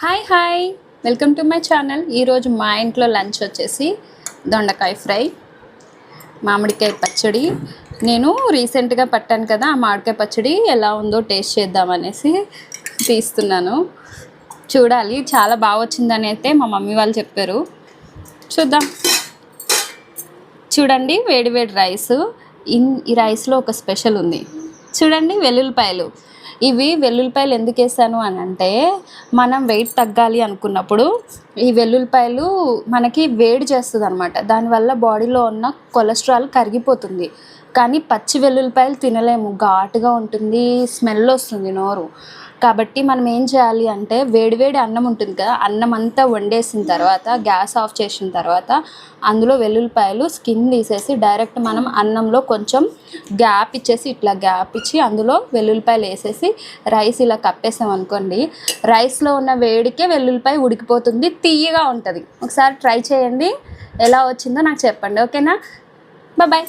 Hi hi welcome to my channel. ఈరోజు మా ఇంట్లో లంచ్ వచ్చేసి దొండకాయ ఫ్రై, మామిడికాయ పచ్చడి. నేను రీసెంట్గా పట్టాను కదా, ఆ మామిడికాయ పచ్చడి ఎలా ఉందో టేస్ట్ చేద్దామనేసి తీస్తున్నాను. చూడాలి, చాలా బాగా వచ్చిందని అయితే మా మమ్మీ వాళ్ళు చెప్పారు. చూద్దాం. చూడండి, వేడి వేడి రైస్. ఈ రైస్లో ఒక స్పెషల్ ఉంది. చూడండి, వెల్లుల్లిపాయలు. ఇవి వెల్లుల్లిపాయలు ఎందుకు వేసాను అని అంటే, మనం వెయిట్ తగ్గాలి అనుకున్నప్పుడు ఈ వెల్లుల్లిపాయలు మనకి వేడి చేస్తుంది అనమాట. దానివల్ల బాడీలో ఉన్న కొలెస్ట్రాల్ కరిగిపోతుంది. కానీ పచ్చి వెల్లుల్లిపాయలు తినలేము, ఘాటుగా ఉంటుంది, స్మెల్ వస్తుంది నోరు. కాబట్టి మనం ఏం చేయాలి అంటే, వేడివేడి అన్నం ఉంటుంది కదా, అన్నం అంతా వండేసిన తర్వాత గ్యాస్ ఆఫ్ చేసిన తర్వాత అందులో వెల్లుల్లిపాయలు స్కిన్ తీసేసి డైరెక్ట్ మనం అన్నంలో కొంచెం గ్యాప్ ఇచ్చేసి, ఇట్లా గ్యాప్ ఇచ్చి అందులో వెల్లుల్లిపాయలు వేసేసి రైస్ ఇలా కప్పేసాం అనుకోండి, రైస్లో ఉన్న వేడికే వెల్లుల్లిపాయ ఉడికిపోతుంది, తీయగా ఉంటుంది. ఒకసారి ట్రై చేయండి, ఎలా వచ్చిందో నాకు చెప్పండి. ఓకేనా? బాయ్.